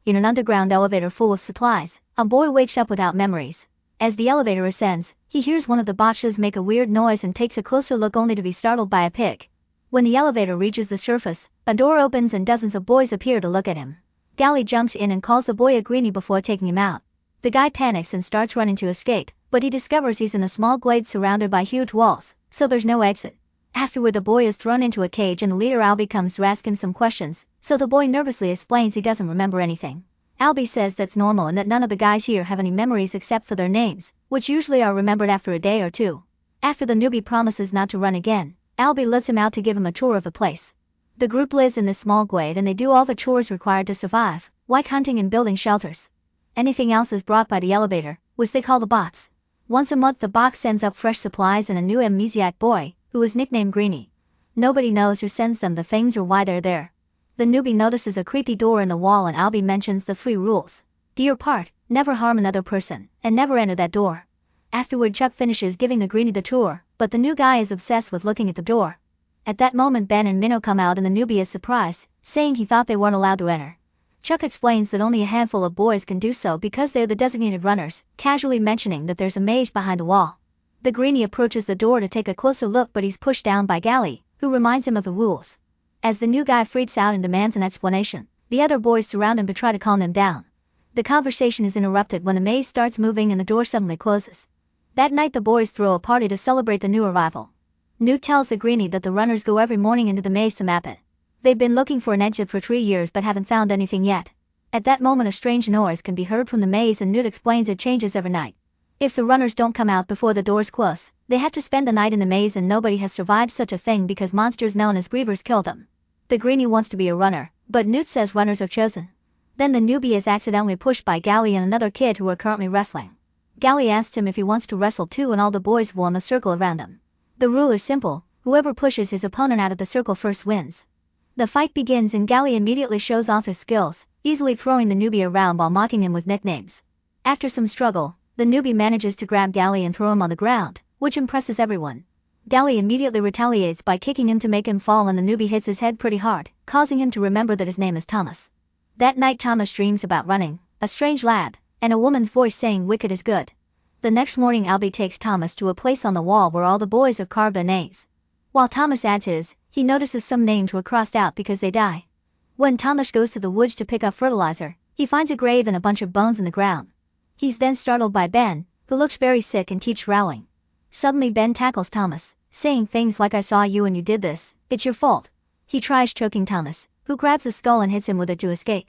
in an underground elevator full of supplies, a boy wakes up without memories. As the elevator ascends, he hears one of the boxes make a weird noise and takes a closer look only to be startled by a pig. When the elevator reaches the surface, a door opens and dozens of boys appear to look at him. Gally jumps in and calls the boy a greenie before taking him out. The guy panics and starts running to escape, but he discovers he's in a small glade surrounded by huge walls, so there's no exit. Afterward the boy is thrown into a cage and the leader Albie comes to ask him some questions, so the boy nervously explains he doesn't remember anything. Albie says that's normal and that none of the guys here have any memories except for their names, which usually are remembered after a day or two. After the newbie promises not to run again, Albie lets him out to give him a tour of the place. The group lives in this small glade and they do all the chores required to survive, like hunting and building shelters. Anything else is brought by the elevator, which they call the box. Once a month the box sends up fresh supplies and a new amnesiac boy, who is nicknamed Greenie. Nobody knows who sends them the things or why they're there. The newbie notices a creepy door in the wall and Albie mentions the 3 rules. Do your part, never harm another person, and never enter that door. Afterward Chuck finishes giving the Greenie the tour, but the new guy is obsessed with looking at the door. At that moment Ben and Minnow come out and the newbie is surprised, saying he thought they weren't allowed to enter. Chuck explains that only a handful of boys can do so because they're the designated runners, casually mentioning that there's a maze behind the wall. The Greenie approaches the door to take a closer look but he's pushed down by Gally, who reminds him of the rules. As the new guy freaks out and demands an explanation, the other boys surround him to try to calm him down. The conversation is interrupted when the maze starts moving and the door suddenly closes. That night the boys throw a party to celebrate the new arrival. Newt tells the Greenie that the runners go every morning into the maze to map it. They've been looking for an exit for 3 years but haven't found anything yet. At that moment a strange noise can be heard from the maze and Newt explains it changes every night. If the runners don't come out before the doors close, they have to spend the night in the maze and nobody has survived such a thing because monsters known as grievers kill them. The Greenie wants to be a runner, but Newt says runners are chosen. Then the newbie is accidentally pushed by Gally and another kid who are currently wrestling. Gally asks him if he wants to wrestle too and all the boys form a circle around him. The rule is simple, whoever pushes his opponent out of the circle first wins. The fight begins and Gally immediately shows off his skills, easily throwing the newbie around while mocking him with nicknames. After some struggle, the newbie manages to grab Gally and throw him on the ground, which impresses everyone. Gally immediately retaliates by kicking him to make him fall and the newbie hits his head pretty hard, causing him to remember that his name is Thomas. That night Thomas dreams about running, a strange lad, and a woman's voice saying wicked is good. The next morning Albie takes Thomas to a place on the wall where all the boys have carved their names. While Thomas adds his, he notices some names were crossed out because they die. When Thomas goes to the woods to pick up fertilizer, he finds a grave and a bunch of bones in the ground. He's then startled by Ben, who looks very sick and keeps growling. Suddenly Ben tackles Thomas, saying things like I saw you and you did this, it's your fault. He tries choking Thomas, who grabs a skull and hits him with it to escape.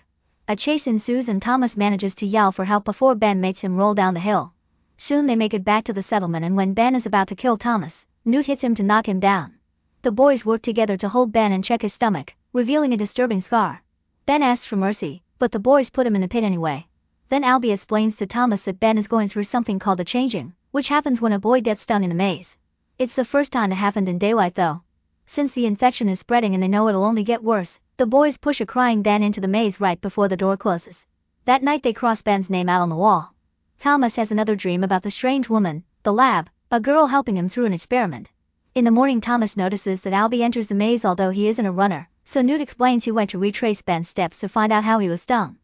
A chase ensues and Thomas manages to yell for help before Ben makes him roll down the hill. Soon they make it back to the settlement and when Ben is about to kill Thomas, Newt hits him to knock him down. The boys work together to hold Ben and check his stomach, revealing a disturbing scar. Ben asks for mercy, but the boys put him in the pit anyway. Then Albie explains to Thomas that Ben is going through something called the changing, which happens when a boy gets stunned in a maze. It's the first time it happened in daylight though. Since the infection is spreading and they know it'll only get worse, the boys push a crying Ben into the maze right before the door closes. That night they cross Ben's name out on the wall. Thomas has another dream about the strange woman, the lab, a girl helping him through an experiment. In the morning Thomas notices that Albie enters the maze although he isn't a runner, so Newt explains he went to retrace Ben's steps to find out how he was stung.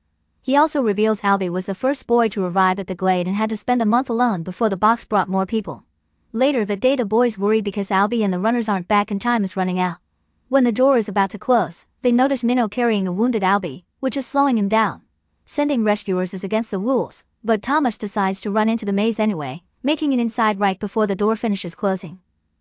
He also reveals Albie was the first boy to arrive at the glade and had to spend a month alone before the box brought more people. Later that day the boys worry because Albie and the runners aren't back and time is running out. When the door is about to close, they notice Minnow carrying a wounded Albie, which is slowing him down. Sending rescuers is against the rules, but Thomas decides to run into the maze anyway, making it inside right before the door finishes closing.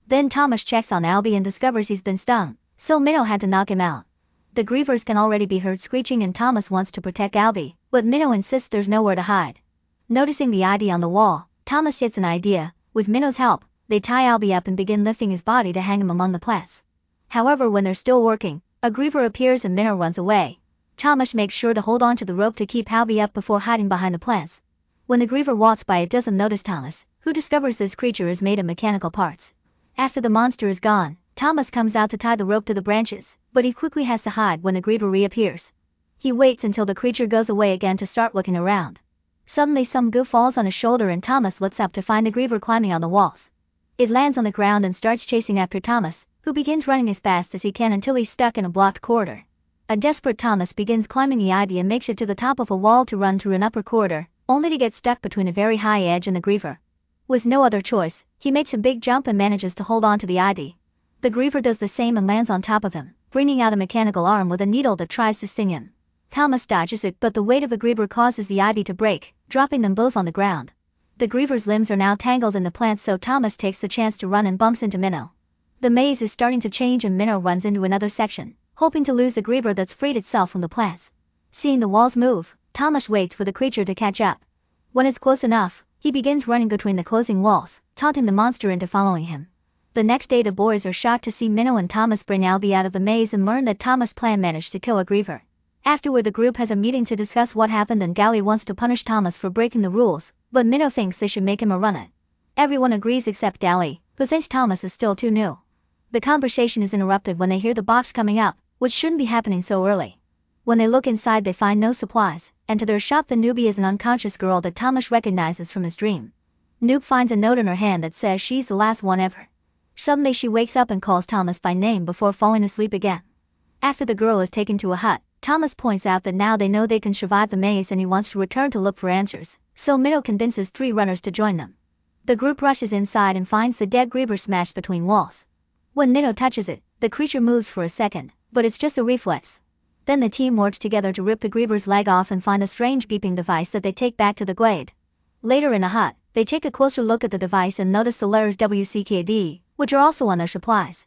Then Thomas checks on Albie and discovers he's been stung, so Minnow had to knock him out. The grievers can already be heard screeching and Thomas wants to protect Albie, but Minnow insists there's nowhere to hide. Noticing the ID on the wall, Thomas gets an idea. With Minnow's help, they tie Albie up and begin lifting his body to hang him among the plants. However, when they're still working, a griever appears and Minnow runs away. Thomas makes sure to hold on to the rope to keep Albie up before hiding behind the plants. When the griever walks by it doesn't notice Thomas, who discovers this creature is made of mechanical parts. After the monster is gone, Thomas comes out to tie the rope to the branches, but he quickly has to hide when the griever reappears. He waits until the creature goes away again to start looking around. Suddenly some goo falls on his shoulder and Thomas looks up to find the griever climbing on the walls. It lands on the ground and starts chasing after Thomas, who begins running as fast as he can until he's stuck in a blocked corridor. A desperate Thomas begins climbing the ivy and makes it to the top of a wall to run through an upper corridor, only to get stuck between a very high edge and the Griever. With no other choice, he makes a big jump and manages to hold on to the ivy. The Griever does the same and lands on top of him, bringing out a mechanical arm with a needle that tries to sting him. Thomas dodges it, but the weight of the Griever causes the ivy to break, dropping them both on the ground. The Griever's limbs are now tangled in the plants, so Thomas takes the chance to run and bumps into Minnow. The maze is starting to change and Minnow runs into another section, hoping to lose the Griever that's freed itself from the plants. Seeing the walls move, Thomas waits for the creature to catch up. When it's close enough, he begins running between the closing walls, taunting the monster into following him. The next day the boys are shocked to see Minnow and Thomas bring Albie out of the maze and learn that Thomas' plan managed to kill a Griever. Afterward the group has a meeting to discuss what happened and Gally wants to punish Thomas for breaking the rules, but Minnow thinks they should make him a runner. Everyone agrees except Gally, who thinks Thomas is still too new. The conversation is interrupted when they hear the box coming up, which shouldn't be happening so early. When they look inside they find no supplies, and to their shock the newbie is an unconscious girl that Thomas recognizes from his dream. Noob finds a note in her hand that says she's the last one ever. Suddenly she wakes up and calls Thomas by name before falling asleep again. After the girl is taken to a hut, Thomas points out that now they know they can survive the maze and he wants to return to look for answers, so Minnow convinces 3 runners to join them. The group rushes inside and finds the dead Griever smashed between walls. When Minnow touches it, the creature moves for a second, but it's just a reflex. Then the team works together to rip the Griever's leg off and find a strange beeping device that they take back to the glade. Later in a hut, they take a closer look at the device and notice the letters WCKD, which are also on their supplies.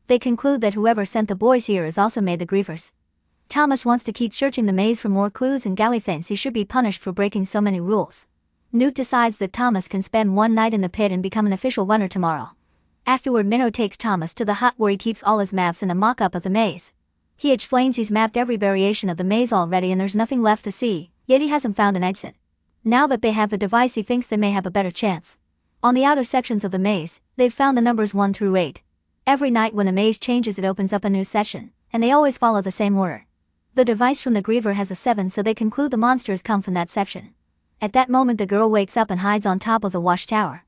They conclude that whoever sent the boys here has also made the Grievers. Thomas wants to keep searching the maze for more clues and Gally thinks he should be punished for breaking so many rules. Newt decides that Thomas can spend one night in the pit and become an official runner tomorrow. Afterward Minnow takes Thomas to the hut where he keeps all his maps and a mock-up of the maze. He explains he's mapped every variation of the maze already and there's nothing left to see, yet he hasn't found an exit. Now that they have the device he thinks they may have a better chance. On the outer sections of the maze, they've found the numbers 1 through 8. Every night when the maze changes it opens up a new section, and they always follow the same order. The device from the Griever has a 7 so they conclude the monsters come from that section. At that moment the girl wakes up and hides on top of the watchtower.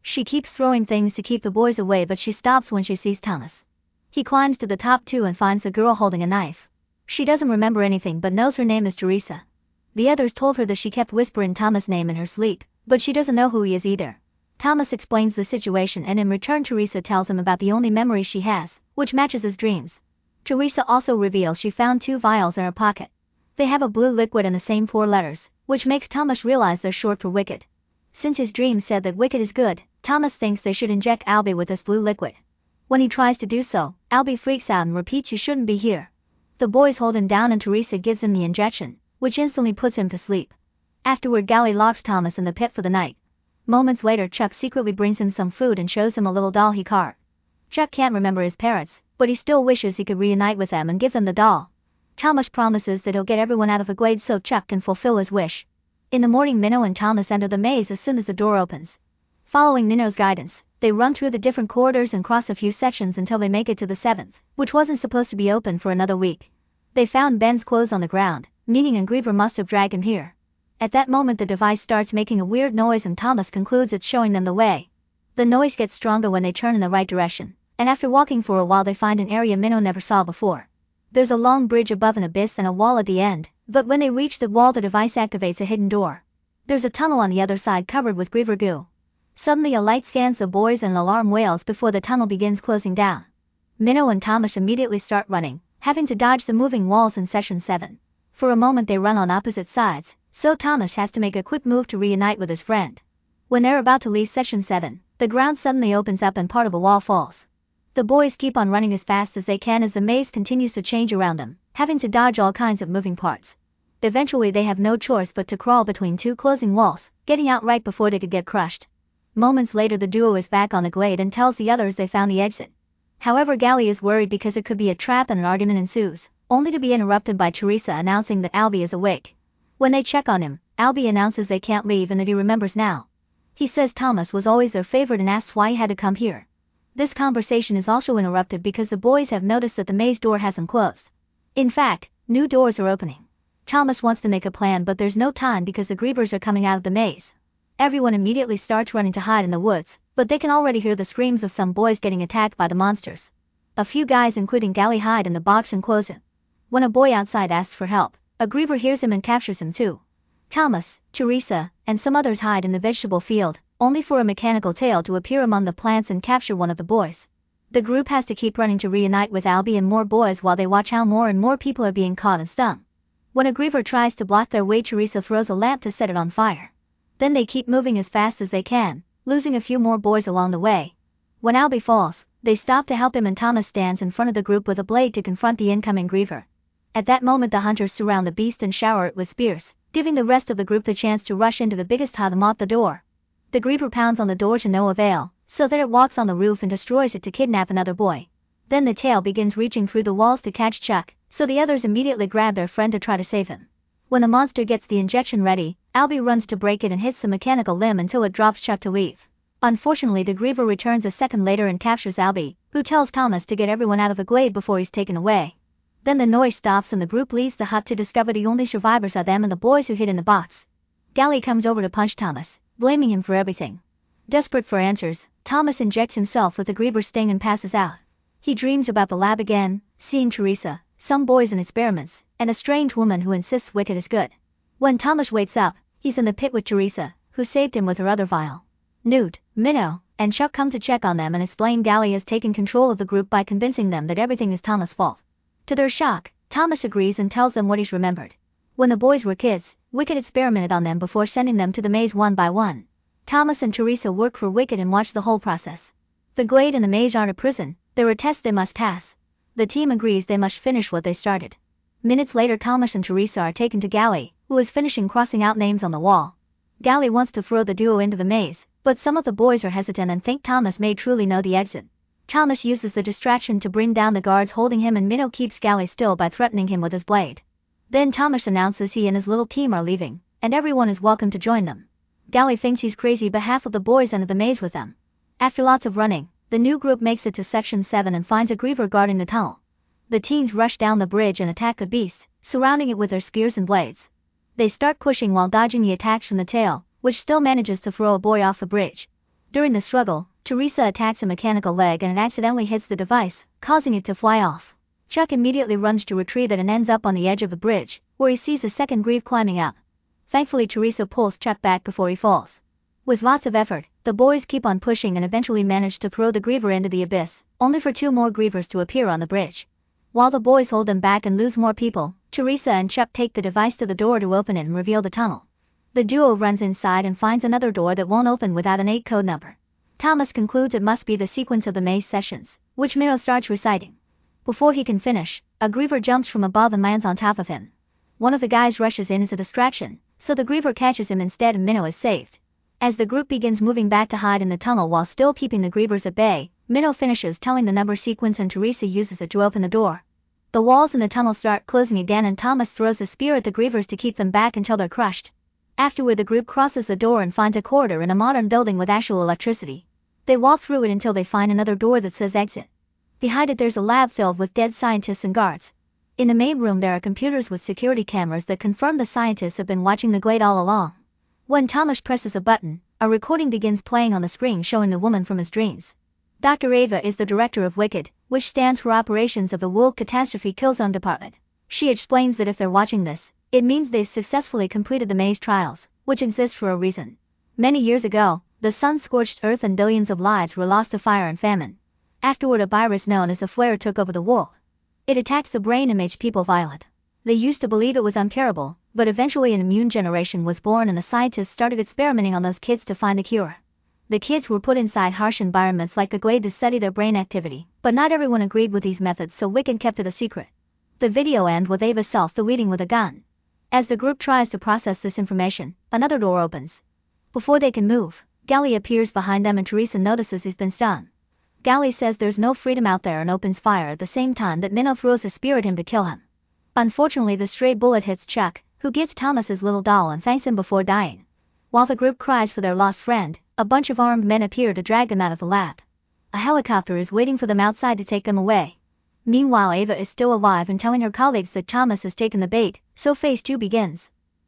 She keeps throwing things to keep the boys away but she stops when she sees Thomas. He climbs to the top too and finds the girl holding a knife. She doesn't remember anything but knows her name is Teresa. The others told her that she kept whispering Thomas' name in her sleep, but she doesn't know who he is either. Thomas explains the situation and in return Teresa tells him about the only memory she has, which matches his dreams. Teresa also reveals she found 2 vials in her pocket. They have a blue liquid and the same 4 letters, which makes Thomas realize they're short for wicked. Since his dream said that wicked is good, Thomas thinks they should inject Albie with this blue liquid. When he tries to do so, Albie freaks out and repeats you shouldn't be here. The boys hold him down and Teresa gives him the injection, which instantly puts him to sleep. Afterward Gally locks Thomas in the pit for the night. Moments later Chuck secretly brings him some food and shows him a little doll he carved. Chuck can't remember his parents, but he still wishes he could reunite with them and give them the doll. Thomas promises that he'll get everyone out of the glade so Chuck can fulfill his wish. In the morning Minnow and Thomas enter the maze as soon as the door opens. Following Minnow's guidance, they run through the different corridors and cross a few sections until they make it to the 7th, which wasn't supposed to be open for another week. They found Ben's clothes on the ground, meaning a Griever must have dragged him here. At that moment the device starts making a weird noise and Thomas concludes it's showing them the way. The noise gets stronger when they turn in the right direction, and after walking for a while they find an area Minnow never saw before. There's a long bridge above an abyss and a wall at the end, but when they reach the wall the device activates a hidden door. There's a tunnel on the other side covered with Griever goo. Suddenly a light scans the boys and an alarm wails before the tunnel begins closing down. Minnow and Thomas immediately start running, having to dodge the moving walls in Section 7. For a moment they run on opposite sides, so Thomas has to make a quick move to reunite with his friend. When they're about to leave Section 7, the ground suddenly opens up and part of a wall falls. The boys keep on running as fast as they can as the maze continues to change around them, having to dodge all kinds of moving parts. Eventually they have no choice but to crawl between 2 closing walls, getting out right before they could get crushed. Moments later the duo is back on the glade and tells the others they found the exit. However Gally is worried because it could be a trap and an argument ensues, only to be interrupted by Teresa announcing that Albie is awake. When they check on him, Albie announces they can't leave and that he remembers now. He says Thomas was always their favorite and asks why he had to come here. This conversation is also interrupted because the boys have noticed that the maze door hasn't closed. In fact, new doors are opening. Thomas wants to make a plan but there's no time because the Grievers are coming out of the maze. Everyone immediately starts running to hide in the woods, but they can already hear the screams of some boys getting attacked by the monsters. A few guys including Gally hide in the box and close it. When a boy outside asks for help, a griever hears him and captures him too. Thomas, Teresa, and some others hide in the vegetable field, only for a mechanical tail to appear among the plants and capture one of the boys. The group has to keep running to reunite with Albie and more boys while they watch how more and more people are being caught and stung. When a griever tries to block their way, Teresa throws a lamp to set it on fire. Then they keep moving as fast as they can, losing a few more boys along the way. When Albie falls, they stop to help him and Thomas stands in front of the group with a blade to confront the incoming griever. At that moment the hunters surround the beast and shower it with spears, giving the rest of the group the chance to rush into the biggest hut off the door. The griever pounds on the door to no avail, so that it walks on the roof and destroys it to kidnap another boy. Then the tail begins reaching through the walls to catch Chuck, so the others immediately grab their friend to try to save him. When the monster gets the injection ready, Albie runs to break it and hits the mechanical limb until it drops Chuck to leave. Unfortunately, the griever returns a second later and captures Albie, who tells Thomas to get everyone out of the glade before he's taken away. Then the noise stops and the group leaves the hut to discover the only survivors are them and the boys who hid in the box. Gally comes over to punch Thomas, blaming him for everything. Desperate for answers, Thomas injects himself with the griever's sting and passes out. He dreams about the lab again, seeing Teresa, some boys and experiments, and a strange woman who insists Wicked is good. When Thomas wakes up, he's in the pit with Teresa, who saved him with her other vial. Newt, Minnow, and Chuck come to check on them and explain Gally has taken control of the group by convincing them that everything is Thomas' fault. To their shock, Thomas agrees and tells them what he's remembered. When the boys were kids, Wicked experimented on them before sending them to the maze one by one. Thomas and Teresa work for Wicked and watch the whole process. The glade and the maze aren't a prison, they're a test they must pass. The team agrees they must finish what they started. Minutes later, Thomas and Teresa are taken to Gally, who is finishing crossing out names on the wall. Gally wants to throw the duo into the maze, but some of the boys are hesitant and think Thomas may truly know the exit. Thomas uses the distraction to bring down the guards holding him and Minnow keeps Gally still by threatening him with his blade. Then Thomas announces he and his little team are leaving, and everyone is welcome to join them. Gally thinks he's crazy but half of the boys enter the maze with them. After lots of running, the new group makes it to Section 7 and finds a griever guarding the tunnel. The teens rush down the bridge and attack the beast, surrounding it with their spears and blades. They start pushing while dodging the attacks from the tail, which still manages to throw a boy off the bridge. During the struggle, Teresa attacks a mechanical leg and it accidentally hits the device, causing it to fly off. Chuck immediately runs to retrieve it and ends up on the edge of the bridge, where he sees a second grieve climbing up. Thankfully, Teresa pulls Chuck back before he falls. With lots of effort, the boys keep on pushing and eventually manage to throw the griever into the abyss, only for two more grievers to appear on the bridge. While the boys hold them back and lose more people, Teresa and Chuck take the device to the door to open it and reveal the tunnel. The duo runs inside and finds another door that won't open without an 8 code number. Thomas concludes it must be the sequence of the maze sessions, which Minnow starts reciting. Before he can finish, a griever jumps from above and lands on top of him. One of the guys rushes in as a distraction, so the griever catches him instead and Minnow is saved. As the group begins moving back to hide in the tunnel while still keeping the grievers at bay, Minnow finishes telling the number sequence and Teresa uses it to open the door. The walls in the tunnel start closing again and Thomas throws a spear at the grievers to keep them back until they're crushed. Afterward, the group crosses the door and finds a corridor in a modern building with actual electricity. They walk through it until they find another door that says exit. Behind it there's a lab filled with dead scientists and guards. In the main room there are computers with security cameras that confirm the scientists have been watching the glade all along. When Thomas presses a button, a recording begins playing on the screen showing the woman from his dreams. Dr. Ava is the director of Wicked, which stands for Operations of the World Catastrophe Kill Zone Department. She explains that if they're watching this, it means they've successfully completed the maze trials, which exist for a reason. Many years ago, the sun scorched earth and billions of lives were lost to fire and famine. Afterward, a virus known as the flare took over the world. It attacks the brain and makes people violent. They used to believe it was uncurable, but eventually an immune generation was born and the scientists started experimenting on those kids to find the cure. The kids were put inside harsh environments like the glade to study their brain activity, but not everyone agreed with these methods, so Wicked kept it a secret. The video ends with Ava self-deleting with a gun. As the group tries to process this information, another door opens. Before they can move, Gally appears behind them and Teresa notices he's been stung. Gally says there's no freedom out there and opens fire at the same time that Minnow throws a spear at him to kill him. Unfortunately, the stray bullet hits Chuck, who gets Thomas's little doll and thanks him before dying. While the group cries for their lost friend, a bunch of armed men appear to drag them out of the lab. A helicopter is waiting for them outside to take them away. Meanwhile, Ava is still alive and telling her colleagues that Thomas has taken the bait, so phase 2 begins.